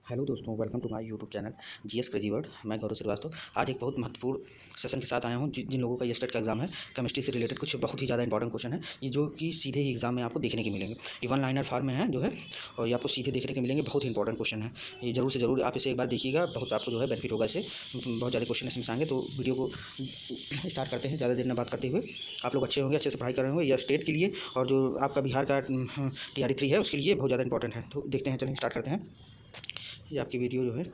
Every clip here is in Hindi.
हेलो दोस्तों, welcome to my YouTube channel GS crazy world. मैं गौरव श्रीवास्तव आज एक बहुत महत्वपूर्ण सेशन के साथ आया हूं। जिन लोगों का ये स्टेट का एग्जाम है, केमिस्ट्री से रिलेटेड कुछ बहुत ही ज़्यादा इंपॉर्टेंट क्वेश्चन है ये, जो कि सीधे ही एग्जाम में आपको देखने के मिलेंगे। ये वन लाइनर फॉर्म में है जो है, और ये आपको सीधे देखने के मिलेंगे। बहुत ही इंपॉर्टेंट क्वेश्चन है ये, जरूर से जरूर आप इसे एक बार देखिएगा। बहुत आपको जो है बेनिफिट होगा इससे। बहुत ज़्यादा क्वेश्चन इसमें आएंगे, तो वीडियो को स्टार्ट करते हैं। ज़्यादा देर में बात करते हुए, आप लोग अच्छे होंगे, अच्छे से पढ़ाई कर रहे होंगे। यह स्टेट के लिए और जो आपका बिहार का TRE 3 है उसके लिए बहुत ज़्यादा इंपॉर्टेंट है। तो देखते हैं, चलिए स्टार्ट करते हैं। ये आपकी वीडियो जो है,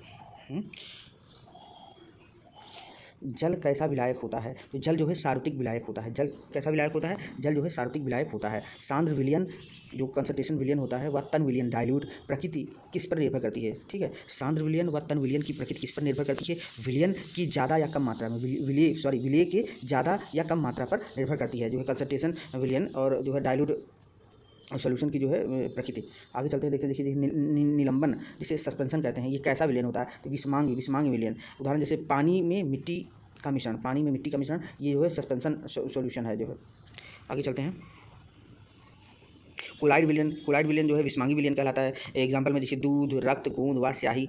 जल कैसा विलायक होता है? तो जल जो है सार्वत्रिक विलायक होता है। जल कैसा विलायक होता है? जल जो है सार्वत्रिक विलायक होता है। सांद्र विलयन, जो कंसंट्रेशन विलयन होता है, वह तन विलयन डाइल्यूट प्रकृति किस पर निर्भर करती है? ठीक है, सांद्र विलयन व तन विलयन की प्रकृति किस पर निर्भर करती है? विलयन की ज़्यादा या कम मात्रा में, विलय के ज़्यादा या कम मात्रा पर निर्भर करती है, जो है कंसंट्रेशन विलयन, और जो है डाइल्यूट सॉल्यूशन की जो है प्रकृति। आगे चलते हैं, देखते हैं। देखिए निलंबन, जिसे सस्पेंशन कहते हैं, ये कैसा विलयन होता है? तो विषमांगी विलयन। उदाहरण जैसे पानी में मिट्टी का मिश्रण, ये जो है सस्पेंशन सॉल्यूशन है जो है। आगे चलते हैं। कोलाइड विलयन जो है विषमांगी विलयन कहलाता है। एग्जाम्पल में देखिए, दूध, रक्त, गोंद व स्याही।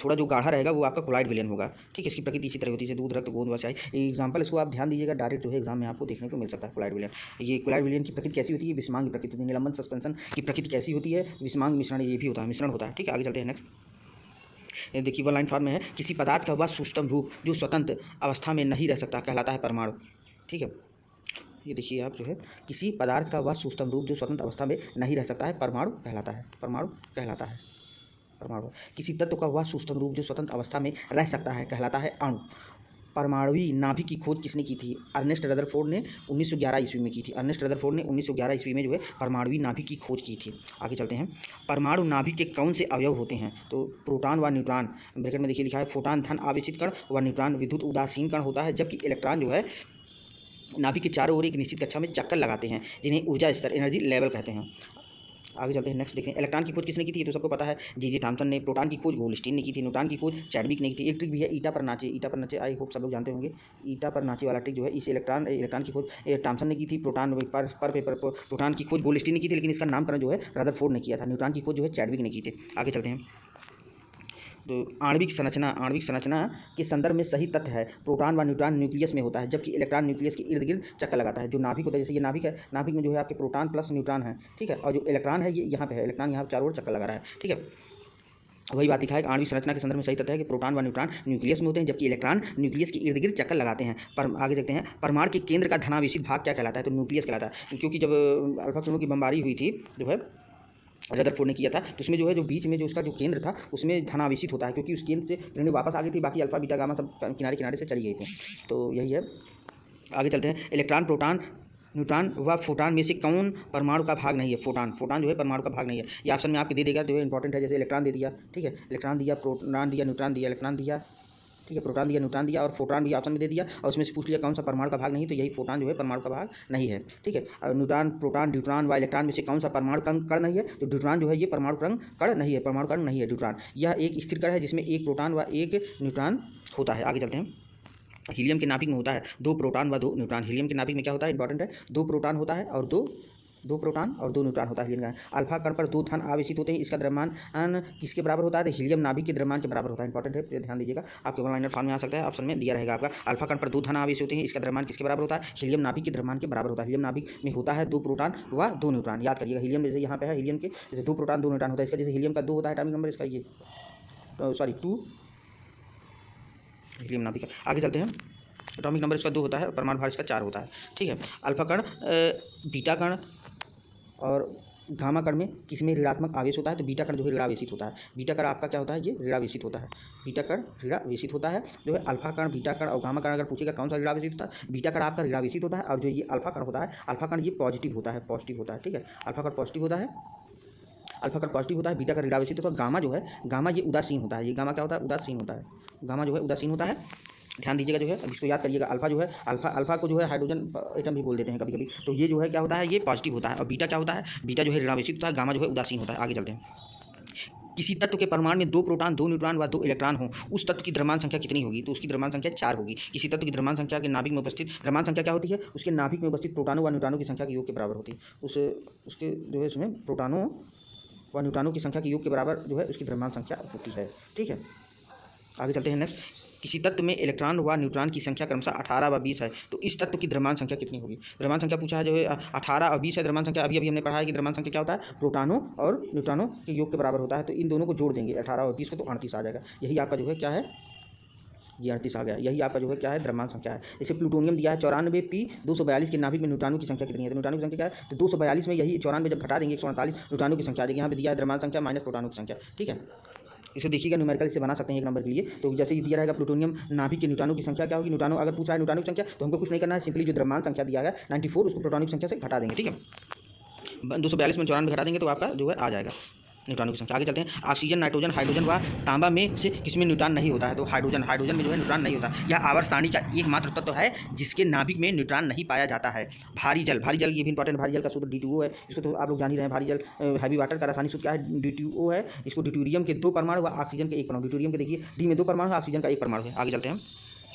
थोड़ा जो गाढ़ा रहेगा वो आपका कोलाइड विलयन होगा। ठीक है, इसकी प्रकृति इसी तरह होती है, दूध, रक्त, गोंद व स्याही। एग्जाम्पल इसको आप ध्यान दीजिएगा, डायरेक्ट जो है एग्जाम में आपको देखने को मिल सकता है कोलाइड विलयन। ये कोलाइड विलयन की प्रकृति कैसी होती है? विषमांगी प्रकृति होती है। निलंबन सस्पेंशन की प्रकृति कैसी होती है? विषमांग मिश्रण, ये भी होता है, मिश्रण होता है। ठीक है, आगे चलते हैं। नेक्स्ट देखिए, वन लाइन फॉर्म में है, किसी पदार्थ का वह सूक्ष्म रूप जो स्वतंत्र अवस्था में नहीं रह सकता कहलाता है परमाणु। ठीक है, ये देखिए आप जो है, किसी पदार्थ का वह सूक्ष्म रूप जो स्वतंत्र अवस्था में नहीं रह सकता है परमाणु कहलाता है। परमाणु। किसी तत्व का वह सूक्ष्म रूप जो स्वतंत्र अवस्था में रह सकता है कहलाता है अणु। परमाणुवी नाभिक की खोज किसने की थी? अर्नेस्ट रदरफोर्ड ने 1911 ईस्वी में की थी। 1911 ईस्वी में जो है परमाणुवी नाभिक की खोज की थी। आगे चलते हैं। परमाणु नाभिक के कौन से अवयव होते हैं? तो प्रोटॉन व न्यूट्रॉन, ब्रैकेट में देखिए लिखा है, फोटॉन धन आवेशित कण व न्यूट्रॉन विद्युत उदासीन कण होता है, जबकि इलेक्ट्रॉन जो है नाभिक के चारों ओर एक निश्चित कक्षा में चक्कर लगाते हैं, जिन्हें ऊर्जा स्तर, एनर्जी लेवल कहते हैं। आगे चलते हैं। नेक्स्ट देखें, इलेक्ट्रॉन की खोज किसने की थी? ये तो सबको पता है, जी थॉमसन ने। प्रोटॉन की खोज गोल्डस्टीन ने की थी। न्यूट्रॉन की खोज चैडविक ने की थी। एक ट्रिक भी है, ईटा पर नाचे, आई होप सब लोग जानते होंगे। ईटा पर नाचे वाला ट्रिक जो है, इस इलेक्ट्रॉन की खोज थॉमसन ने की थी। प्रोटॉन की खोज गोल्डस्टीन ने की थी, लेकिन इसका नामकरण जो है रदरफोर्ड ने किया था। न्यूट्रॉन की खोज जो है चैडविक ने की थी। आगे चलते हैं। तो आणविक संरचना के संदर्भ में सही तथ्य है, प्रोटॉन व न्यूट्रॉन न्यूक्लियस में होता है, जबकि इलेक्ट्रॉन न्यूक्लियस के इर्द गिर्द चक्कर लगाता है। जो नाभिक होता है, जैसे ये नाभिक है, नाभिक में जो है आपके प्रोटॉन प्लस न्यूट्रॉन है। ठीक है, और जो इलेक्ट्रॉन है ये यहाँ पे है, इलेक्ट्रॉन यहाँ चारों ओर चक्कर लगा रहा है। ठीक है, वही बात दिखा है कि आणविक संरचना के संदर्भ में सही तथ्य है कि प्रोटॉन व न्यूट्रॉन न्यूक्लियस में होते हैं, जबकि इलेक्ट्रॉन न्यूक्लियस के इर्द गिर्द चक्कर लगाते हैं। पर आगे देखते हैं, परमाणु के केंद्र का धनावेशित भाग क्या कहलाता है? तो न्यूक्लियस कहलाता है, क्योंकि जब अल्फा क्यूनों की बमबारी हुई थी जो है रदरफोर्ड ने किया था, तो उसमें जो है, जो बीच में जो उसका जो केंद्र था उसमें धनावेशित होता है, क्योंकि उस केंद्र से किरणें वापस आ गई थी, बाकी अल्फा बीटा गामा सब किनारे किनारे से चली गई थी। तो यही है। आगे चलते हैं। इलेक्ट्रॉन, प्रोटॉन, न्यूट्रॉन व फोटॉन में से कौन परमाणु का भाग नहीं है? फोटॉन जो है परमाणु का भाग नहीं है। ये ऑप्शन में आपके दे देगा, जो है इंपॉर्टेंट है। जैसे इलेक्ट्रॉन दे दिया, ठीक है, इलेक्ट्रॉन दिया, प्रोटॉन दिया, न्यूट्रॉन दिया, इलेक्ट्रॉन दिया, ठीक है, प्रोटॉन दिया, न्यूट्रॉन दिया, और फोटॉन भी ऑप्शन में दे दिया, और उसमें से पूछ लिया कौन सा परमाणु का भाग नहीं, तो यही फोटॉन जो है परमाणु का भाग नहीं है। ठीक है, और न्यूट्रॉन, प्रोटॉन, ड्यूट्रॉन व इलेक्ट्रॉन में से कौन सा परमाणु कण नहीं है? तो ड्यूट्रॉन जो है ये परमाणु कण नहीं है, ड्यूट्रॉन। यह एक स्थिर कण है जिसमें एक प्रोटॉन व एक न्यूट्रॉन होता है। आगे चलते हैं। हीलियम के नाभिक में होता है 2 प्रोटॉन व 2 न्यूट्रॉन। हीलियम के नाभिक में क्या होता है? इंपॉर्टेंट है, 2 प्रोटॉन होता है और दो प्रोटॉन और 2 न्यूट्रॉन होता है हीलियम का। अल्फा कण पर 2 धन आवेशित होते हैं, इसका द्रव्यमान किसके बराबर होता है? तो हीलियम नाभिक के द्रव्यमान के बराबर होता है। इंपॉर्टेंट है, ध्यान दीजिएगा, आपके वन लाइनर फॉर्म में आ सकता है, ऑप्शन में दिया रहेगा आपका। अल्फा कण पर 2 धन आवेशित होते हैं, इसका द्रव्यमान किसके बराबर होता है? हीलियम नाभिक के द्रव्यमान के बराबर होता है। हीलियम नाभिक में होता है 2 प्रोटॉन व 2 न्यूट्रॉन। याद करिएगा, हीलियम जैसे यहाँ पे है, हीलियम के जैसे 2 प्रोटॉन 2 न्यूट्रॉन होता है, इसका जैसे हीलियम का 2 होता है एटॉमिक नंबर, इसका ये 2 हीलियम नाभिक। आगे चलते हैं। एटॉमिक नंबर इसका 2 होता है, परमाणु भार इसका 4 होता है। ठीक है, अल्फा कण, बीटा कण और गामा कण में किसमें ऋणात्मक आवेश होता है? तो बीटा कण जो है ऋणावेशित होता है। बीटा कण आपका क्या होता है? ये ऋणावेशित होता है। बीटा कण ऋणावेशित होता है, जो है अल्फा कण, बीटा कण और गामा कण अगर पूछेगा कौन सा ऋणावेशित होता है? बीटा कण आपका ऋणावेशित होता है, और जो ये अल्फा कण होता है, अल्फा कण ये पॉजिटिव होता है। ठीक है, अल्फा कण पॉजिटिव होता है, बीटा कण ऋणावेशित होता है। गामा जो है, गामा ये उदासीन होता है। ये गामा क्या होता है? उदासीन होता है। गामा जो है उदासीन होता है, ध्यान दीजिएगा जो है, अब इसको याद करिएगा। अल्फा जो है, अल्फा को जो है हाइड्रोजन एटम भी बोल देते हैं कभी कभी। तो ये जो है क्या होता है? ये पॉजिटिव होता है। और बीटा क्या होता है? बीटा जो है ऋणावेशित होता है, गामा जो है उदासीन होता है। आगे चलते हैं। किसी तत्व के परमाणु में 2 प्रोटॉन, 2 न्यूट्रॉन व 2 इलेक्ट्रॉन हो, उस तत्व की द्रव्यमान संख्या कितनी होगी? तो उसकी द्रव्यमान संख्या 4 होगी। किसी तत्व की द्रव्यमान संख्या के नाभिक में उपस्थित द्रव्यमान संख्या क्या होती है? उसके नाभिक में उपस्थित प्रोटॉनों व न्यूट्रॉनों की संख्या के योग के बराबर होती है। उसके जो है इसमें प्रोटॉनों व न्यूट्रॉनों की संख्या के योग के बराबर जो है उसकी द्रव्यमान संख्या होती है। ठीक है, आगे चलते हैं नेक्स्ट। किसी तत्व में इलेक्ट्रॉन व न्यूट्रॉन की संख्या क्रमशः 18 व 20 है, तो इस तत्व की द्रव्यमान संख्या कितनी होगी? द्रव्यमान संख्या पूछा है जो है 18 और 20 है द्रव्यमान संख्या। अभी हमने पढ़ा है कि द्रव्यमान संख्या क्या होता है, प्रोटॉनों और न्यूट्रॉनों के योग के बराबर होता है। तो इन दोनों को जोड़ देंगे 18 और 20 को, तो 38 आ जाएगा। यही आपका जो है क्या है, ये 38 आ गया। यही आपका जो है क्या है, द्रव्यमान संख्या है। जैसे प्लूटोनियम दिया है 94 P 242 के नाभिक में न्यूट्रॉनों की संख्या कितनी है? तो न्यूट्रॉनों की संख्या क्या है, तो 242 में यही 94 जब घटा देंगे 148 न्यूट्रॉनों की संख्या आ जाएगी। यहाँ पे दिया है द्रव्यमान संख्या माइनस प्रोटॉनों की संख्या। ठीक है, इसे देखिएगा न्यूमेरिकल इसे बना सकते हैं एक नंबर के लिए। तो जैसे ये दिया रहेगा प्लूटोनियम नाभिक के न्यूट्रॉनों की संख्या क्या होगी, न्यूट्रॉनों अगर पूछा है न्यूट्रॉनों की संख्या, तो हमको कुछ नहीं करना है, सिंपली जो द्रव्यमान संख्या दिया है 94 उसको प्रोटॉनिक संख्या से घटा देंगे। ठीक है, 242 में 94 घटा देंगे तो आपका जो है आ जाएगा न्यूट्रॉनों की संख्या। आगे चलते हैं। ऑक्सीजन, नाइट्रोजन, हाइड्रोजन व तांबा में से किसमें न्यूट्रॉन नहीं होता है? तो हाइड्रोजन में जो है न्यूट्रॉन नहीं होता। यह आवर्त सारणी का एकमात्र तत्व है जिसके नाभिक में न्यूट्रॉन नहीं पाया जाता है। भारी जल ये भी इंपॉर्टेंट, भारी जल का सूत्र D2O है। इसको तो आप लोग जान ही रहे हैं। भारी जल हैवी वाटर का रासायनिक सूत्र क्या है, D2O है। इसको ड्यूटेरियम के 2 परमाणु व ऑक्सीजन के 1 परमाणु, ड्यूटेरियम के देखिए D में 2 परमाणु है, ऑक्सीजन का 1 परमाणु है। आगे चलते हैं।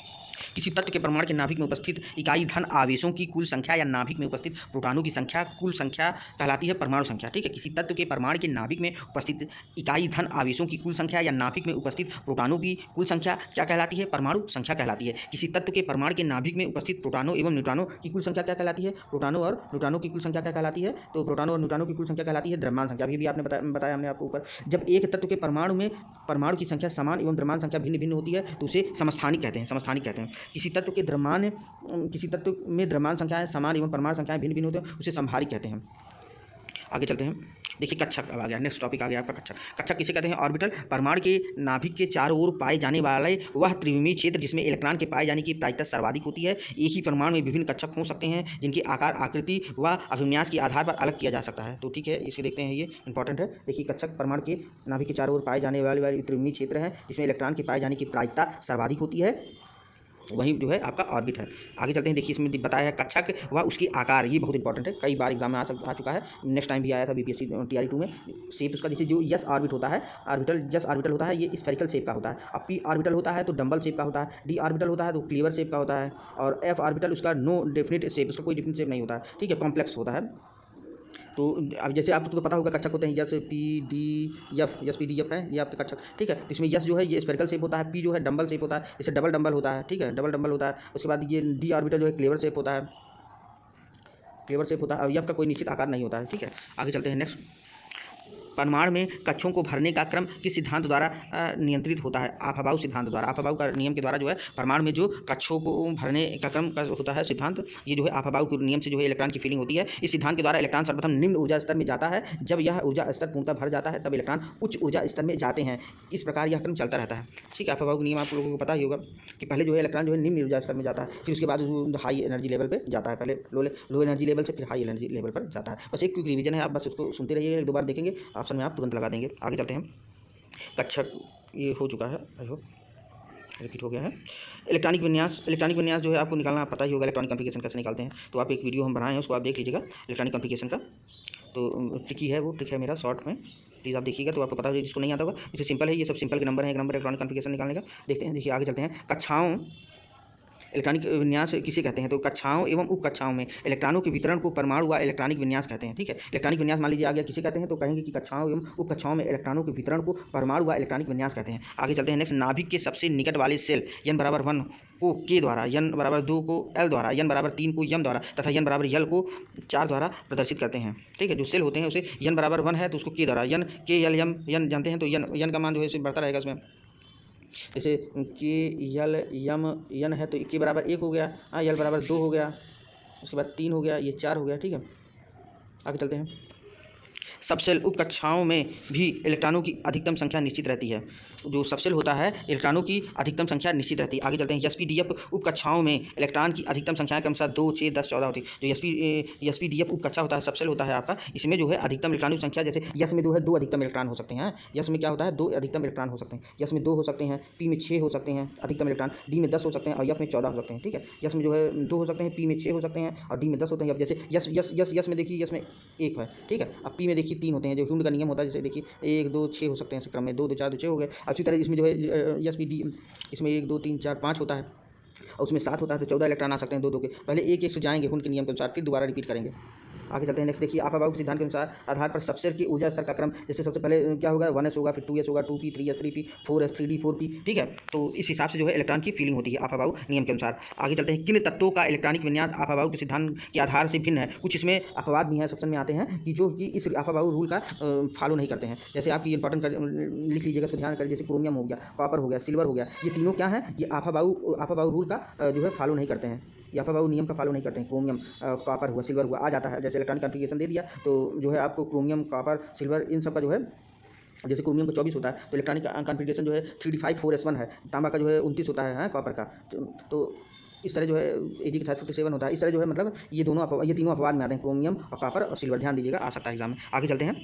किसी तत्व के परमाणु के नाभिक में उपस्थित इकाई धन आवेशों की कुल संख्या या नाभिक में उपस्थित प्रोटॉनों की संख्या कुल संख्या कहलाती है परमाणु संख्या। ठीक है, किसी तत्व के परमाणु के नाभिक में उपस्थित इकाई धन आवेशों की कुल संख्या या नाभिक में उपस्थित प्रोटॉनों की कुल संख्या क्या कहलाती है, परमाणु संख्या कहलाती है। किसी तत्व के परमाणु के नाभिक में उपस्थित प्रोटॉनों एवं न्यूट्रॉनों की कुल संख्या क्या कहलाती है, प्रोटॉनों और न्यूट्रॉनों की कुल संख्या क्या कहलाती है, तो प्रोटॉनों और न्यूट्रॉनों की कुल संख्या कहलाती है द्रव्यमान संख्या। अभी भी आपने बताया हमने आपको ऊपर। जब एक तत्व के परमाणु की संख्या समान एवं द्रव्यमान संख्या भिन्न भिन्न होती है तो उसे समस्थानिक कहते हैं। किसी तत्व में द्रव्यमान संख्याएं समान एवं परमाणु संख्याएं भिन्न भिन्न होते हैं उसे समभारिक कहते हैं। आगे चलते हैं। देखिए कक्षक अब आ गया, नेक्स्ट टॉपिक आ गया आपका कक्षक। कक्षक किसे कहते हैं, ऑर्बिटल। परमाणु के नाभिक के चारों ओर पाए जाने वाले वह त्रिविमीय क्षेत्र जिसमें इलेक्ट्रॉन के पाए जाने की प्रायिकता सर्वाधिक होती है। एक ही परमाणु में विभिन्न कक्षक हो सकते हैं जिनके आकार, आकृति व अभिविन्यास के आधार पर अलग किया जा सकता है। तो ठीक है, इसे देखते हैं, ये इंपॉर्टेंट है। देखिए कक्षक परमाणु के नाभिक के चारों ओर पाए जाने वाले त्रिविमीय क्षेत्र है जिसमें इलेक्ट्रॉन के पाए जाने की प्रायिकता सर्वाधिक होती है, वही जो है आपका ऑर्बिट है। आगे चलते हैं। देखिए इसमें बताया है कक्षक व उसकी आकार, ये बहुत इंपॉर्टेंट है, कई बार एग्जाम में आ चुका है। नेक्स्ट टाइम भी आया था BPSC TRE 2 में। शेप उसका जैसे जो यस ऑर्बिट होता है, यस ऑर्बिटल होता है, ये स्फेरिकल शेप का होता है। अब P ऑर्बिटल होता है तो डंबल शेप का होता है। D ऑर्बिटल होता है तो क्लीवर शेप का होता है। और F ऑर्बिटल उसका नो डेफिनेट शेप, उसका कोई डेफिनेट शेप नहीं होता है। ठीक है, कॉम्प्लेक्स होता है। तो अब जैसे आपको पता होगा कक्षक होते हैं यस P D F है, ये आपके कक्षक। ठीक है, तो इसमें यस जो है ये स्फेरिकल शेप होता है, P जो है डंबल शेप होता है, जैसे डबल डंबल होता है। ठीक है, डबल डंबल होता है। उसके बाद ये D ऑर्बिटल जो है क्लेवर शेप होता है, और F का कोई निश्चित आकार नहीं होता है। ठीक है, आगे चलते हैं। नेक्स्ट, परमाणु में कक्षों को भरने का क्रम किस सिद्धांत द्वारा नियंत्रित होता है? आफाबाउ सिद्धांत द्वारा। आफाबाउ का नियम के द्वारा जो है परमाणु में जो कक्षों को भरने का क्रम का होता है सिद्धांत, ये जो है आफाबाउ के नियम से जो है इलेक्ट्रॉन की फीलिंग होती है। इस सिद्धांत के द्वारा इलेक्ट्रॉन सर्वप्रथम निम्न ऊर्जा स्तर में जाता है। जब यह ऊर्जा स्तर पूर्णतः भर जाता है तब इलेक्ट्रॉन उच्च ऊर्जा स्तर में जाते हैं। इस प्रकार यह क्रम चलता रहता है। ठीक है, आफाबाउ का नियम आप लोगों को पता ही होगा कि पहले जो है इलेक्ट्रॉन जो है निम्न ऊर्जा स्तर में जाता है, फिर उसके बाद हाई एनर्जी लेवल पर जाता है। पहले लो एनर्जी लेवल से फिर हाई एनर्जी लेवल पर जाता है। बस एक क्विक रिवीजन है, आप बस उसको सुनते रहिए, एक दो बार देखेंगे, ऑप्शन में आप तुरंत लगा देंगे। आगे चलते हैं। कक्षक ये हो चुका है, आई होप रिपीट हो गया है। इलेक्ट्रॉनिक विन्यास जो है आपको निकालना पता ही होगा। इलेक्ट्रॉनिक कॉन्फ़िगरेशन कैसे निकालते हैं, तो आप एक वीडियो हम बनाए हैं, उसको आप देख लीजिएगा इलेक्ट्रॉनिक कॉन्फ़िगरेशन का। तो ट्रिकी है, वो ट्रिक है मेरा शॉर्ट में, प्लीज़ आप देखिएगा तो आपको पता होगा। जिसको नहीं आता होगा, इसे सिंपल है, ये सब सिंपल के नंबर है, एक नंबर इलेक्ट्रॉनिक कॉन्फ़िगरेशन निकालने का। देखते हैं, देखिए आगे चलते हैं। कक्षाओं इलेक्ट्रॉनिक विन्यास किसे कहते हैं, तो कक्षाओं एवं उप कक्षाओं में इलेक्ट्रॉनों के वितरण को परमाणु व इलेक्ट्रॉनिक विन्यास कहते हैं। ठीक है, इलेक्ट्रॉनिक विन्यास मान लीजिए आ गया, किसे कहते हैं, तो कहेंगे कि कक्षाओं एवं उप कक्षाओं में इलेक्ट्रॉनों के वितरण को परमाणु व इलेक्ट्रॉनिक विन्यास कहते हैं। आगे चलते हैं। नेक्स्ट, नाभिक के सबसे निकट वाले सेल n=1 को K द्वारा, n=2 को L द्वारा, n=3 को M द्वारा तथा n=L को 4 द्वारा प्रदर्शित करते हैं। ठीक है, जो सेल होते हैं उसे n=1 है तो उसको K द्वारा, n K L M n जानते हैं, तो n का मान जो है बढ़ता रहेगा उसमें। जैसे K L M n है तो K=1 हो गया, L=2 हो गया, उसके बाद 3 हो गया, ये 4 हो गया। ठीक है, आगे चलते हैं। सबसेल उप कक्षाओं में भी इलेक्ट्रॉनों की अधिकतम संख्या निश्चित रहती है। जो सबसेल होता है इलेक्ट्रॉनों की अधिकतम संख्या निश्चित रहती है। आगे चलते हैं। SPDF उप कक्षाओं में इलेक्ट्रॉन की अधिकतम संख्या के अनुसार 2, 6, 10, 14 होती है। जो SPDF उप कक्षा होता है, सबसेल होता है आपका, इसमें जो है अधिकतम इलेक्ट्रॉनों की संख्या, जैसे यस में 2 है, 2 अधिकतम इलेक्ट्रॉन हो सकते हैं। यस में क्या होता है, 2 अधिकतम इलेक्ट्रॉन हो सकते हैं। यस में 2 हो सकते हैं, P में 6 हो सकते हैं अधिकतम इलेक्ट्रॉन, D में 10 हो सकते हैं और F में 14 हो सकते हैं। ठीक है, यस में जो है 2 हो सकते हैं, P में 6 हो सकते हैं और D में 10 होते हैं। अब जैसे यस में देखिए, यस में 1 है। ठीक है, अब P में देखिए 3 होते हैं, जो ह्यूम का नियम होता है, जैसे देखिए 1, 2, 6 हो सकते हैं, इस क्रम में 2, 2, 4, 2, 6 हो गए। अच्छी तरह इसमें जो है SPD इसमें 1, 2, 3, 4, 5 होता है और उसमें 7 होता है, तो 14 इलेक्ट्रॉन आ सकते हैं 2, 2 के। पहले एक एक से जाएंगे हुन के नियम के अनुसार, फिर दोबारा रिपीट करेंगे। आगे चलते हैं नेक्स्ट देखिए आफाबाउ के सिद्धांत के अनुसार आधार पर सबसे की ऊर्जा स्तर का क्रम, जैसे सबसे पहले क्या होगा 1s होगा, फिर 2s होगा, 2p 3s 3p 4s 3d 4p, ठीक है। तो इस हिसाब से जो है इलेक्ट्रॉन की फीलिंग होती है आफाबाउ नियम के अनुसार। आगे चलते हैं किन तत्वों का इलेक्ट्रॉनिक विन्यास आफाबाउ के सिद्धांत के आधार से भिन्न है। कुछ इसमें अपवाद भी हैं, सेक्शन में आते हैं कि जो कि इस आफाबाउ रूल का फॉलो नहीं करते हैं। जैसे आपकी इंपॉर्टेंट लिख लीजिएगा, इसको ध्यान करिए। जैसे क्रोमियम हो गया, कॉपर हो गया, सिल्वर हो गया, ये तीनों क्या है, ये आफाबाउ रूल का जो है फॉलो नहीं करते हैं, या आफाबाउ नियम का फॉलो नहीं करते हैं। क्रोमियम कॉपर हुआ, सिल्वर हुआ, आ जाता है। जैसे इलेक्ट्रॉनिक कॉन्फ़िगरेशन दे दिया तो जो है आपको क्रोमियम कॉपर सिल्वर इन सब का जो है, जैसे क्रोमियम का 24 होता है तो इलेक्ट्रॉनिक कॉन्फ़िगरेशन जो है 3d5 4s1 है। तांबा का जो है 29 होता है कॉपर का। तो इस तरह जो है AG के साथ 57 होता है। इस तरह जो है मतलब ये तीनों अपवाद में आते हैं, क्रोमियम और कॉपर और सिल्वर। ध्यान दीजिएगा, आ सकता है एग्जाम में। आगे चलते हैं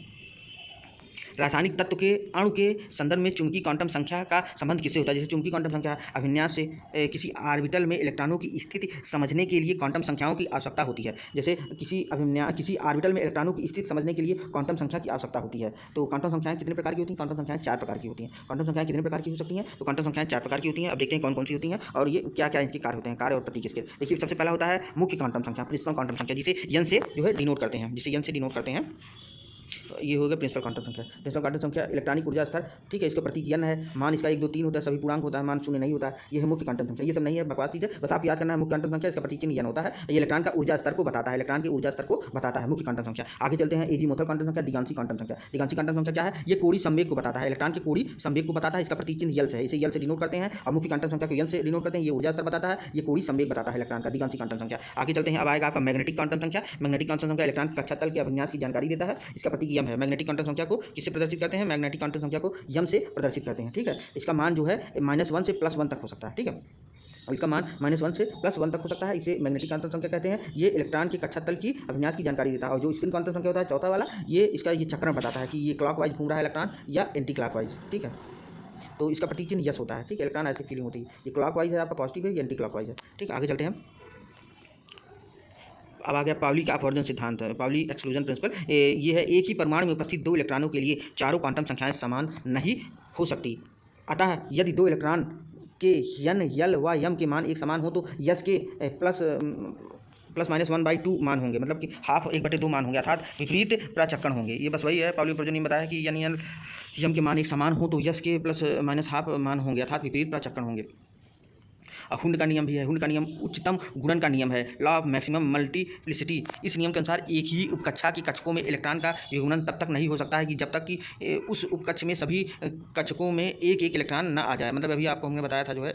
रासायनिक तत्व के अणु के संदर्भ में चुंबकीय क्वांटम संख्या का संबंध किससे होता है। जैसे चुंबकीय क्वांटम संख्या अभिन्यास से किसी ऑर्बिटल में इलेक्ट्रॉनों की स्थिति समझने के लिए क्वांटम संख्याओं की आवश्यकता होती है। जैसे किसी ऑर्बिटल में इलेक्ट्रॉनों की स्थिति समझने के लिए क्वांटम संख्या की आवश्यकता होती है। तो क्वांटम संख्याएं कितने प्रकार की होती हैं? क्वांटम संख्याएं 4 प्रकार की होती हैं। क्वांटम संख्याएं कितने प्रकार की हो सकती हैं? तो क्वांटम संख्याएं 4 प्रकार की होती हैं। अब देखते हैं कौन कौन सी होती हैं और ये क्या क्या इनके कार्य होते हैं, कार्य और प्रतीक इसके। देखिए सबसे पहला होता है मुख्य क्वांटम संख्या, प्रिंसिपल क्वांटम संख्या, जिसे n से जो है डिनोट करते हैं, ये हो गया प्रिंसिपल क्वांटम संख्या। प्रिंसिपल क्वांटम संख्या इलेक्ट्रॉनिक ऊर्जा स्तर, ठीक है, इसका प्रतीक n है। मान इसका 1 2 3 होता है, सभी पूर्णांक होता है, मान शून्य नहीं होता है। ये है मुख्य क्वांटम संख्या। ये सब नहीं है, बकवास चीज़ है, बस आप याद करना है मुख्य क्वांटम संख्या, इसका प्रतीक n होता है। ये इलेक्ट्रॉन का ऊर्जा स्तर को बताता है, इलेक्ट्रॉन के ऊर्जा स्तर को बताता है मुख्य क्वांटम संख्या। आगे चलते हैं एजीमुथल क्वांटम संख्या, दिगांशी क्वांटम संख्या। दिगांशी क्वांटम संख्या क्या है? ये कोणीय संवेग को बताता है, इलेक्ट्रॉन के कोणीय संवेग को बताता है। इसका प्रतीक चिन्ह यल से है, इसे यल से डिनोट करते हैं। और मुख्य क्वांटम संख्या को यल से डिनोट करते हैं। ये ऊर्जा स्तर बताता है, ये कोणीय संवेग बताता है इलेक्ट्रॉन का, दिगांशी क्वांटम संख्या। आगे चलते हैं, अब आएगा आपका मैग्नेटिक क्वांटम संख्या। मैग्नेटिक क्वांटम संख्या इलेक्ट्रॉन की कक्षा तल के अभिन्यास की जानकारी देता है। इसका प्रतीक m है। मैग्नेटिक क्वांटम संख्या को किससे प्रदर्शित करते हैं? मैग्नेटिक क्वांटम संख्या को m से प्रदर्शित करते हैं, ठीक है। इसका मान जो है -1 से +1 तक हो सकता है, ठीक है। इसका मान -1 से +1 तक हो सकता है। इसे मैग्नेटिक क्वांटम संख्या कहते हैं। ये इलेक्ट्रॉन की कक्षा तल की अभिन्यास की जानकारी देता है। और जो स्पिन क्वांटम संख्या होता है चौथा वाला, ये इसका चक्रण बताता है कि ये क्लॉकवाइज घूम रहा है इलेक्ट्रॉन या एंटी क्लॉकवाइज, ठीक है। तो इसका प्रतीक चिन्ह यस होता है, ठीक है। इलेक्ट्रॉन ऐसी फीलिंग होती है, ये क्लॉकवाइज है आपका पॉजिटिव है, ये एंटी क्लॉकवाइज है, ठीक है। आगे चलते हैं, अब आ गया पाउली का अपवर्जन सिद्धांत, पाउली एक्सक्लूजन प्रिंसिपल। ये है एक ही परमाणु में उपस्थित 2 इलेक्ट्रॉनों के लिए चारों क्वांटम संख्याएं समान नहीं हो सकती। अतः यदि 2 इलेक्ट्रॉन के n यल व m के मान एक समान हो तो यस के +-1/2 मान होंगे, मतलब कि हाफ 1/2 मान होंगे, अर्थात विपरीत प्रचक्रण होंगे। ये बस वही है, पाउली अपवर्जन ने बताया कि n यल m के मान एक समान हो तो यस के +-1/2 मान होंगे, अर्थात विपरीत प्रचक्रण होंगे। हुंड का नियम भी है। हुंड का नियम उच्चतम गुणन का नियम है, लॉ ऑफ मैक्सिमम मल्टीप्लिसिटी। इस नियम के अनुसार एक ही उपकक्षा की कक्षकों में इलेक्ट्रॉन का विघुणन तब तक नहीं हो सकता है कि जब तक कि उस उपकक्ष में सभी कक्षकों में एक एक इलेक्ट्रॉन न आ जाए। मतलब अभी आपको हमने बताया था जो है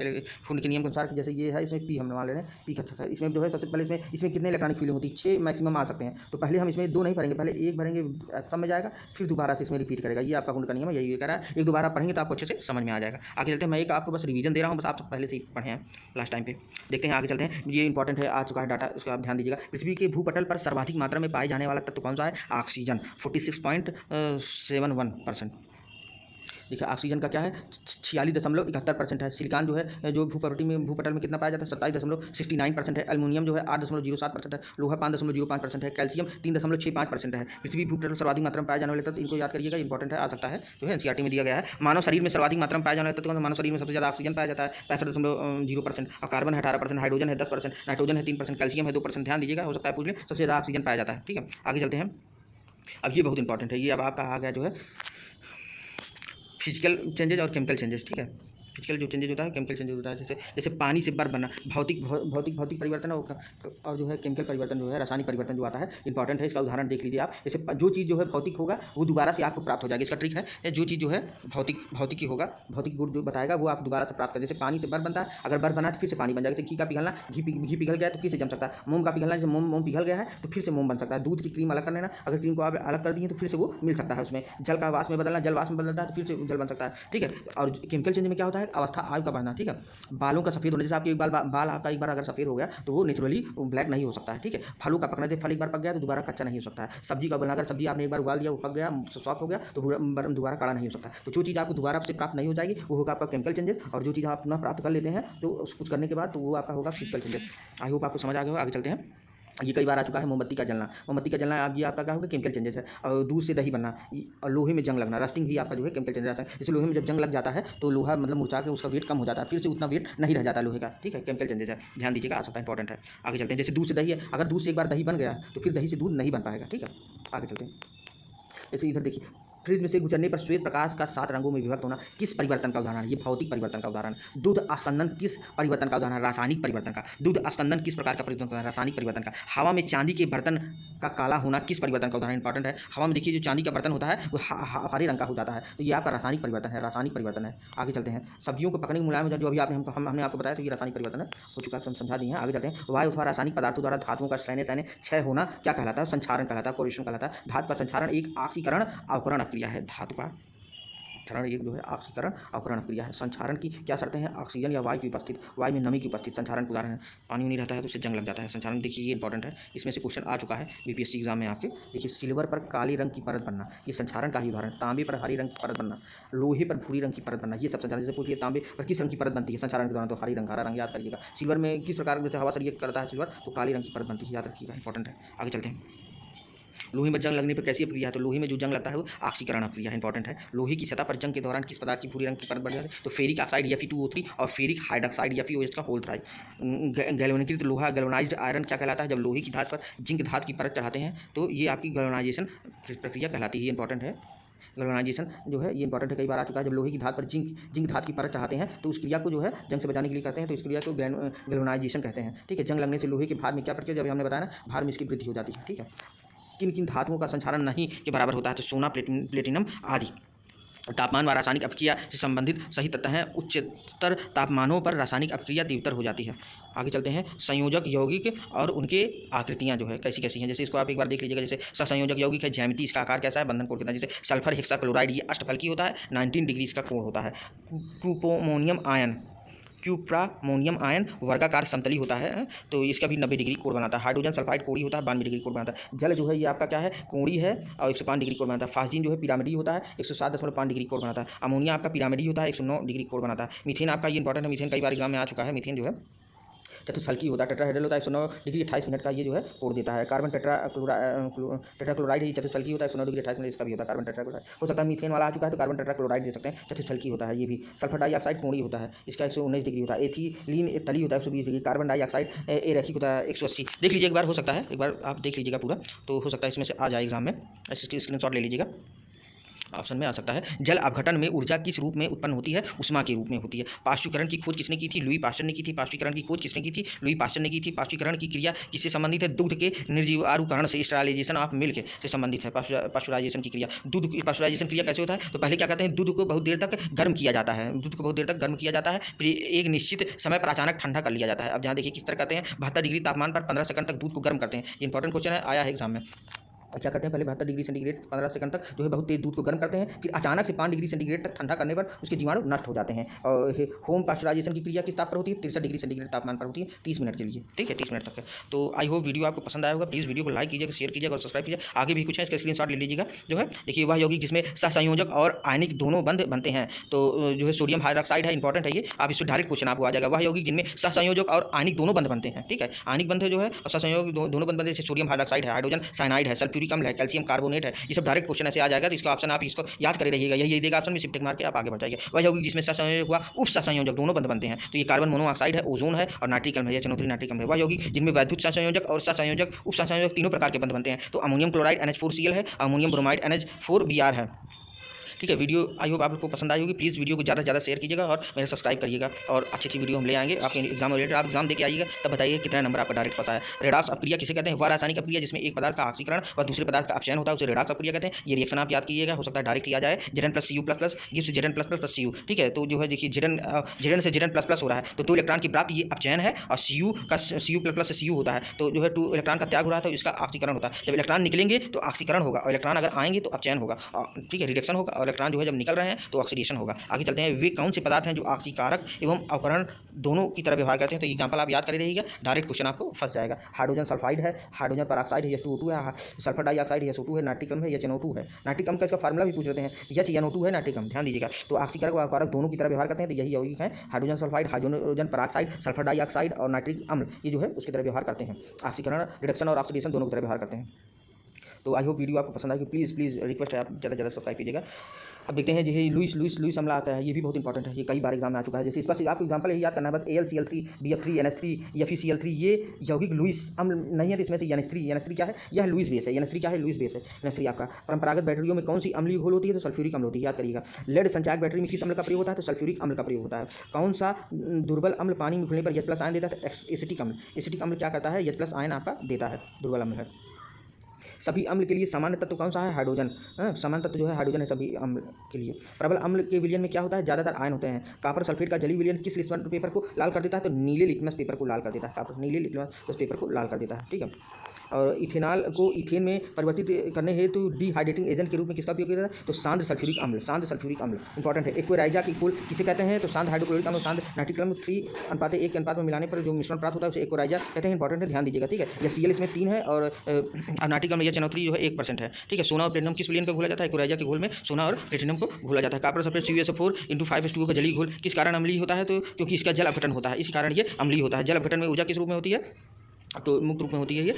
हुंड के नियम के अनुसार कि जैसे ये है, इसमें पी हम मान ले रहे हैं, पी कक्षक है। इसमें जो है सबसे पहले इसमें कितने इलेक्ट्रॉनिक फीलिंग होती है? 6 मैक्सिमम आ सकते हैं। तो पहले हम इसमें 2 नहीं भरेंगे, पहले 1 भरेंगे, सब में जाएगा, फिर दोबारा से इसमें रिपीट करेगा। ये आपका हुंड का नियम है, यही कह रहा है। एक दोबारा पढ़ेंगे तो आपको अच्छे से समझ में आ जाएगा। आगे चलते हैं, मैं एक आपको बस रिवीजन दे रहा हूँ, बस आप पहले से ही पढ़े हैं लास्ट टाइम पे। देखते हैं, आगे चलते हैं। ये इंपॉर्टेंट है, आ चुका है डाटा, इसको आप ध्यान दीजिएगा। पृथ्वी के भूपटल पर सर्वाधिक मात्रा में पाए जाने वाला तत्व कौन सा है? ऑक्सीजन, 46.71%। देखिए ऑक्सीजन का क्या है, 46.71% है। सिलिकॉन जो है जो भूपटल में कितना पाया जाता है? 27.69% है। एल्युमिनियम जो है 8.07% है। लोहा 5.05% है। कैल्शियम 3.65% है। पृथ्वी भूपटल सर्वाधिक मात्रा में पाया जाने वाले तत्व, इनको याद करिएगा, इंपॉर्टेंट है, आ सकता है, जो है एनसीईआरटी में दिया गया है। मानव शरीर में सर्वाधिक मात्रा में पाया जाने वाला तत्व, मानव शरीर में सबसे ज़्यादा ऑक्सीजन पाया जाता है 65.0%, और कार्बन है 18%, हाइड्रोजन है 10%, नाइट्रोजन है 3%, कैल्शियम है 2%। ध्यान दीजिएगा, हो सकता है पूछ लें, सबसे ज़्यादा ऑक्सीजन पाया जाता है, ठीक है। आगे चलते हैं, अब ये बहुत इंपॉर्टेंट है, ये अब आपका आ गया जो है फिजिकल चेंजेज और केमिकल चेंजेस, ठीक है। फिजिकल जो चेंजेज होता है, केमिकल चेंजेज होता है, जैसे पानी से बर्फ बनना, भौतिक परिवर्तन, और जो है केमिकल परिवर्तन जो है रासायनिक परिवर्तन जो आता है, इंपॉर्टेंट है। इसका उदाहरण देख लीजिए आप। जैसे जो चीज़ जो है भौतिक होगा वो दोबारा से आपको प्राप्त हो जाएगी। इसका ट्रिक है, जो चीज़ जो है भौतिक की होगा, भौतिक गुण जो बताएगा वो आप दोबारा से प्राप्त कर। जैसे पानी से बर्फ बनता है, अगर बर्फ बना तो फिर से पानी बन जाएगा। जैसे घी का पिघलना, घी पिघल गया तो फिर से जम सकता है। मोम का पिघलना, जैसे मोम पिघल गया है तो फिर से मोम बन सकता है। दूध की क्रीम अलग कर लेना, अगर क्रीम को आप अलग कर दिए तो फिर से वो मिल सकता है उसमें। जल का वाष्प में बदलना, जल वाष्प में बदलता है तो फिर से जल बन सकता है, ठीक है। और केमिकल चेंज में क्या होता है? अवस्था आयु का, ठीक है। बालों का सफेद होना, जैसे आपके बाल आपका एक बार अगर सफेद हो गया तो वो नेचुरली ब्लैक नहीं हो सकता है, ठीक है। फलों का पकना, जैसे फल एक बार पक गया तो दोबारा कच्चा नहीं हो सकता है। सब्जी का उबालना, अगर सब्जी आपने एक बार उबाल दिया, वो पक गया, सॉफ्ट हो गया तो दोबारा काला नहीं हो सकता। तो जो चीज़ आपको दोबारा से प्राप्त नहीं हो जाएगी वो होगा आपका केमिकल चेंजेस, और जो चीज़ आप पुनः प्राप्त कर लेते हैं तो कुछ करने के बाद तो वो आपका होगा फिजिकल चेंजेस। आई होप आपको समझ आ गया हो। आगे चलते हैं, ये कई बार आ चुका है। मोमबत्ती का जलना, मोमबत्ती का जलना आप ये आपका क्या होगा, केमिकल चेंजेस है। और दूध से दही बनना और लोहे में जंग लगना, रस्टिंग भी आपका जो है केमिकल चेंजेस है। जैसे लोहे में जब जंग लग जाता है तो लोहा मतलब मुरझा के उसका वेट कम हो जाता है, फिर से उतना वेट नहीं रह जाता लोहे का, ठीक है, केमिकल चेंजेस है, ध्यान दीजिएगा, आ सकता है, इंपॉर्टेंट है। आगे चलते हैं। जैसे दूध से दही है, अगर दूध से एक बार दही बन गया तो फिर दही से दूध नहीं बन पाएगा, ठीक है। आगे चलते हैं। जैसे इधर देखिए, फ्रिज में से गुजरने पर श्वेत प्रकाश का 7 रंगों में विभक्त होना किस परिवर्तन का उदाहरण है? ये भौतिक परिवर्तन का उदाहरण। दूध स्कंदन किस परिवर्तन का उदाहरण है? रासायनिक परिवर्तन का। दूध स्कंदन किस प्रकार का परिवर्तन है? रासायनिक परिवर्तन का। हवा में चांदी के बर्तन का काला होना किस परिवर्तन का उदाहरण? इंपॉर्टेंट है। हवा में देखिए जो चांदी का बर्तन होता है वो हरे रंग का हो जाता है, तो ये आपका रासायनिक परिवर्तन है, रासायनिक परिवर्तन है। आगे चलते हैं। सब्जियों को पकने मुलायम जो अभी हमने आपको बताया, तो ये रासायनिक परिवर्तन है, हो चुका है, हम समझा दिए हैं। आगे चलते हैं। वायु अथवा रासायनिक पदार्थों द्वारा धातुओं का सैन्य क्षय होना क्या कहलाता है? संक्षारण कहलाता है, कोरिलेशन कहलाता है। धातु का संक्षारण एक ऑक्सीकरण अवकरण अक्रिया है। धातु का क्षरण एक जो है ऑक्सीकरण अवकरण क्रिया है। संक्षारण की क्या शर्तें हैं? ऑक्सीजन या वायु की उपस्थित, वायु में नमी की उपस्थित संक्षारण का उदाहरण है। पानी नहीं रहता है तो उससे जंग लग जाता है। संक्षारण देखिए ये इंपॉर्टेंट है, इसमें से क्वेश्चन आ चुका है बीपीएससी एग्जाम में आपके। देखिए सिल्वर पर काले रंग की परत बनना, ये संक्षारण का ही उदाहरण। तांबे पर हरी रंग की परत बनना, लोहे पर भूरी रंग की परत बनना, ये सब संक्षारण। जैसे पूछिए तांबे पर किस रंग की परत बनती है संक्षारण के दौरान? तो हरी रंग, हरा रंग याद करिएगा। सिल्वर में किस प्रकार से हवा से रिएक्ट करता है सिल्वर, तो काली रंग की परत बनती है, याद रखिएगा, इंपॉर्टेंट है। आगे चलते हैं। लोहे में जंग लगने पर कैसी अक्रिया है? तो लोहे में जो जंग लगता है वो ऑक्सीकरण अक्रिया है, इंपॉर्टेंट है। लोहे की सतह पर जंग के दौरान किस पदार्थ की भूरी रंग की परत बन जाती है? तो फेरिक ऑक्साइड Fe2O3 और फेरिक हाइड्रोक्साइड FeOH का होल थ्राइड। गैल्वेनीकृत लोहा, गैल्वेनाइज्ड आयरन क्या कहलाता है? जब लोहे की धात पर जिंक धात की परत चढ़ाते हैं तो ये आपकी गैल्वेनाइजेशन प्रक्रिया कहलाती है, ये इंपॉर्टेंट है। गैल्वेनाइजेशन जो है ये इंपॉर्टेंट है, कई बार आ चुका है। जब लोहे की धात पर जिंक धात की परत चढ़ाते हैं तो उस क्रिया को जो है जंग से बचाने के लिए करते हैं, तो इस क्रिया को गैल्वेनाइजेशन कहते हैं, ठीक है। जंग लगने से लोहे के भार में क्या प्रक्रिया, जब हमने बताया ना, भार में इसकी वृद्धि हो जाती है, ठीक है। किन किन धातुओं का संक्षारण नहीं के बराबर होता है? तो सोना, प्लेटिनम आदि। तापमान व रासायनिक अपक्रिया से संबंधित सही तथ्य हैं। उच्चतर तापमानों पर रासायनिक अपक्रिया तीव्रतर हो जाती है। आगे चलते हैं। संयोजक यौगिक और उनके आकृतियां जो है कैसी कैसी हैं, जैसे इसको आप एक बार देख लीजिएगा। जैसे सहसंयोजक यौगिक है, ज्यामिति इसका आकार कैसा है, बंधन कोण कितना है। जैसे सल्फर हेक्साक्लोराइड ये अष्टफलकी होता है, 19 डिग्री इसका कोण होता है। क्यूप्रामोनियम आयन वर्गाकार समतली होता है, तो इसका भी 90 डिग्री कोण बनाता है। हाइड्रोजन सल्फाइड कोड़ी होता है, 92 डिग्री कोण बनाता है। जल जो है ये आपका क्या है, कोड़ी है और 105 डिग्री कोण बनाता है। फास्जिन जो है पिरामिडी होता है, 107.5 डिग्री कोण बनाता है। अमोनिया आपका पिरामिडी होता है, 109 डिग्री कोण बनाता है। मीथेन आपका ये इंपॉर्टेंट है, मीथेन कई बार एग्जाम में आ चुका है। मीथेन जो है चतुष्फलकी होता है, टेट्राहेड्रल होता है, 109 डिग्री 28 मिनट का ये जो है कोण देता है। कार्बन टेट्राक्लोराइड ये चतुष्फलकी होता है, 109 डिग्री 28 मिनट इसका भी होता है। कार्बन टेट्राक्लोराइड हो सकता है, मीथेन वाला आ चुका है तो कार्बन टेट्राक्लोराइड दे सकते हैं, चतुष्फलकी होता है ये भी। सल्फर डाइऑक्साइड कोणी होता है, इसका 119 डिग्री होता है। एथिलीन तली होता है, 120 डिग्री। कार्बन डाइऑक्साइड एरेखिक होता है, 180। देख लीजिए एक बार, हो सकता है एक बार आप देख लीजिएगा पूरा, तो हो सकता है इसमें से आ जाए एग्जाम में, इसकी स्क्रीनशॉट ले लीजिएगा, ऑप्शन में आ सकता है। जल अपघटन में ऊर्जा किस रूप में उत्पन्न होती है? उष्मा के रूप में होती है। पाश्चुकरण की खोज किसने की थी? लुई पास्चर ने की थी। पाश्चुकरण की खोज किसने की थी? लुई पास्चर ने की थी। पाश्चुकरण की क्रिया किससे संबंधित है? दुग्ध के निर्जीवाणुकरण से, स्टेरिलाइजेशन ऑफ मिल्क से संबंधित है पाश्चुराइजेशन की क्रिया। दूध पाश्चुराइजेशन क्रिया कैसे होता है? तो पहले क्या करते हैं, दूध को बहुत देर तक गर्म किया जाता है, दूध को बहुत देर तक गर्म किया जाता है, फिर एक निश्चित समय पर अचानक ठंडा कर लिया जाता है। अब जहाँ देखिए किस तरह करते हैं, 72 डिग्री तापमान पर 15 सेकंड तक दूध को गर्म करते हैं। ये इंपॉर्टेंट क्वेश्चन है, आया है एग्जाम में। क्या करते हैं, पहले 72 डिग्री सेंटीग्रेड 15 सेकंड तक जो है बहुत तेज दूध को गर्म करते हैं, फिर अचानक से 5 डिग्री सेंटीग्रेड तक ठंडा करने पर उसके जीवाणु नष्ट हो जाते हैं। और होम पास्चुराइजेशन की क्रिया किस ताप पर होती है? 63 डिग्री सेंटीग्रेड तापमान पर होती है, 30 मिनट के लिए, ठीक है, 30 मिनट तक है। तो आई होप वीडियो आपको पसंद आया होगा। प्लीज़ वीडियो को लाइक कीजिएगा, शेयर कीजिएगा और सब्सक्राइब कीजिएगा। आगे भी कुछ है, इसका स्क्रीनशॉट ले लीजिएगा। जो है देखिए, वह यौगिक जिसमें सहसंयोजक और आयनिक दोनों बंध बनते हैं, तो जो है सोडियम हाइड्रोक्साइड है, इंपॉर्टेंट है ये, आप इस पर डायरेक्ट क्वेश्चन आपको आ जाएगा। वह यौगिक जिनमें सहसंयोजक और आयनिक दोनों बंध बनते हैं, ठीक है, आयनिक बंध जो है और सहसंयोजक दोनों बंध बनते हैं। सोडियम हाइड्रोक्साइड है, हाइड्रोजन साइनाइड है, सल्फ्यूरिक अम्ल है, कैल्शियम कार्बोनेट है, ये सब डायरेक्ट क्वेश्चन ऐसे आ जाएगा। तो इसका ऑप्शन आप इसको याद करे रहिएगा, यही देगा ऑप्शन में, सिर्फ टिक मार के आप आगे बढ़ जाइए। वह यौगिक जिसमें सहसंयोजक हुआ उप सहसंयोजक दोनों बंध बनते हैं, तो ये कार्बन मोनोऑक्साइड है, ओजोन है और नाइट्रिक अम्ल है, NO3 नाइट्रिक अम्ल है। वह यौगिक जिनमें वैद्युत सहसंयोजक और सहसंयोजक उप सहसंयोजक तीनों प्रकार के बंध बनते हैं, तो अमोनियम क्लोराइड NH4Cl है, अमोनियम ब्रोमाइड NH4Br है, ठीक है। वीडियो आई होप आपको पसंद आई होगी। प्लीज़ वीडियो को ज़्यादा से ज़्यादा शेयर कीजिएगा और मेरा सब्सक्राइब करिएगा, और अच्छी वीडियो हम ले आएंगे आपके एग्जाम रिलेटेड। आप एग्जाम देके आइएगा, तब बताइए कितना नंबर आपका डायरेक्ट पता है। रेडॉक्स अपक्रिया किसे कहते हैं? वह रासायनिक अपक्रिया जिसमें एक पदार्थ का ऑक्सीकरण व दूसरे पदार्थ का अपचयन होता है, उसे रेडॉक्स अपक्रिया कहते हैं। ये रिएक्शन आप याद कीजिएगा, हो सकता है डायरेक्ट ही आ जाए। Zn+Cu++ गिव्स Zn+++Cu, ठीक है। तो जो है देखिए Zn से Zn++ हो रहा है, तो 2 इलेक्ट्रॉन की प्राप्ति ये अपचयन है, और Cu++ से Cu होता है, तो जो है 2 इलेक्ट्रॉन का त्याग हो रहा है, तो इसका ऑक्सीकरण होता है। जब इलेक्ट्रॉन निकलेंगे तो ऑक्सीकरण होगा, और इलेक्ट्रॉन अगर आएंगे तो अपचयन होगा, ठीक है, रिडक्शन होगा, और इलेक्ट्रॉन जो है जब निकल रहे हैं तो ऑक्सीडेशन होगा। आगे चलते हैं, वे कौन से पदार्थ हैं जो ऑक्सीकारक एवं अवकरण दोनों की तरह व्यवहार करते हैं। तो एग्जाम्पल आप याद कर रहिएगा, डायरेक्ट क्वेश्चन आपको फंस जाएगा। हाइड्रोजन सल्फाइड है, हाइड्रोजन परऑक्साइड है SO2 है, सल्फर डाइऑक्साइड है SO2 है, नाइट्रिक अम्ल है HNO2 है। नाइट्रिक अम्ल का इसका फार्मूला भी पूछ लेते हैं, HNO2 है नाइट्रिक अम्ल, ध्यान दीजिएगा। तो ऑक्सीकारक व अवकारक दोनों की तरह व्यवहार करते हैं, तो यही यौगिक है hydrogen sulphide, hydrogen peroxide, sulphur dioxide और नाइट्रिक अम्ल, ये जो है उसकी तरह व्यवहार करते हैं। ऑक्सीकरण, रिडक्शन और ऑक्सीडेशन दोनों की तरह व्यवहार करते हैं। तो आई होप वीडियो आपको पसंद आएगी। प्लीज़ रिक्वेस्ट है आप ज़्यादा से ज़्यादा सब्सक्राइब कीजिएगा। अब देखते हैं जो लुईस अम्ल आता है, ये भी बहुत इंपॉर्टेंट है, ये कई बार एग्जाम में आ चुका है। जैसे इस पर आपको एग्जाम्पल यही याद करना है बस, AlCl3 BF3 NH3 FeCl3, ये यौगिक लुईस अम्ल नहीं है, तो इसमें से NH3 क्या है, यह लुईस बेस है। NH3 क्या है, लुईस बेस है। NH3 आपका परंपरागत बैटरियों में कौन सी अम्लीय घोल होती है, तो सल्फ्यूरिक अम्ल होती है, याद करिएगा। लेड संचायक बैटरी में किस अम्ल का प्रयोग होता है, तो सल्फ्यूरिक अम्ल का प्रयोग होता है। कौन सा दुर्बल अम्ल पानी में घुलने पर H+ आयन देता है, तो एसिटिक अम्ल। एसिटिक अम्ल क्या करता है, H+ आयन आपका देता है, दुर्बल अम्ल है। सभी अम्ल के लिए सामान्य तत्व कौन सा है, हाइड्रोजन। सामान्य तत्व जो है हाइड्रोजन है सभी अम्ल के लिए। प्रबल अम्ल के विलयन में क्या होता है, ज़्यादातर आयन होते हैं। कॉपर सल्फेट का जलीय विलयन किस लिटमस पेपर को लाल कर देता है, तो नीले लिटमस पेपर को लाल कर देता है। कॉपर नीले लिटमस पेपर को लाल कर देता है, ठीक है। और इथेनॉल को इथेन में परिवर्तित करने हेतु डिहाइड्रेटिंग एजेंट के रूप में किसका उपयोग किया जाता है, तो सांद्र सल्फ्यूरिक अम्ल। सांद्र सल्फ्यूरिक अम्ल इंपॉर्टेंट है। एक्वेराइजा की घोल किसे कहते हैं, तो सांद्र हाइड्रोक्लोरिक अम्ल, सांद्र नाइट्रिक अम्ल 3:1 के अनुपात में मिलाने पर जो मिश्रण प्राप्त होता है उसे एक्वेराइजा कहते हैं। इंपॉर्टेंट है, ध्यान दीजिएगा, ठीक है। या Cl इसमें 3 है और नाइट्रिक अम्ल HNO3 जो है 1% है, ठीक है। सोना और प्लेटिनम किस विलयन का घोला जाता है, एक्वेराइजा के घोल में सोना और प्लेटिनम को घोला जाता है। कॉपर सल्फेट CuSO4 × 5H2O का जलीय घोल किस कारण अम्लीय होता है, तो क्योंकि इसका जल अपघटन होता है, इस कारण ये अम्लीय होता है। जल अपघटन में ऊर्जा किस रूप में होती है, तो मुक्त रूप में होती है ये।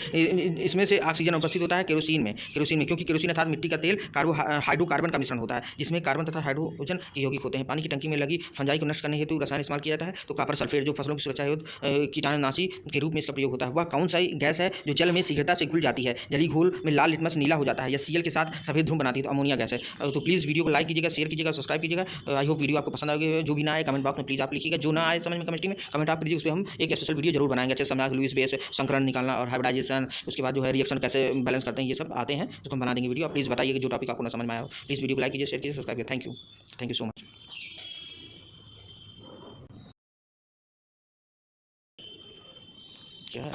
इसमें से ऑक्सीजन उपस्थित होता है केरोसिन में, क्योंकि केरोसिन अर्थात मिट्टी का तेल हाइड्रोकार्बन का मिश्रण होता है, जिसमें कार्बन तथा हाइड्रोजन के यौगिक होते हैं। पानी की टंकी में लगी फंजाई को नष्ट करने हेतु रसायन इस्तेमाल किया जाता है, तो कॉपर सल्फेट जो फसलों की सुरक्षा हेतु कीटाणुनाशी के रूप में इसका प्रयोग होता है। वह कौन सा गैस है जो जल में शीघ्रता से घुल जाती है, जलीय घोल में लाल लिटमस नीला हो जाता है, या Cl के साथ सफेद ध्रुव बनाती है, तो अमोनिया गैस है। तो प्लीज़ वीडियो को लाइक कीजिएगा, शेयर कीजिएगा, सब्सक्राइब कीजिएगा। आई होप वीडियो आपको पसंद आएगी। जो भी ना आए कमेंट बॉक्स में प्लीज़ आप लिखिएगा, जो ना आए समझ में केमिस्ट्री में कमेंट आप कीजिए, उस पर हम एक स्पेशल वीडियो जरूर बनाएंगे। अच्छे समझा लुईस बेस, संकरण निकालना और हाइब्रिडाइजेशन, उसके बाद जो है रिएक्शन कैसे बैलेंस करते हैं, ये सब आते हैं, उसको हम बना देंगे वीडियो। आप प्लीज़ बताइए कि जो टॉपिक आपको ना समझ में आया हो। प्लीज़ वीडियो को लाइक कीजिए, शेयर कीजिए, सब्सक्राइब कीजिए। Thank you so much. क्या है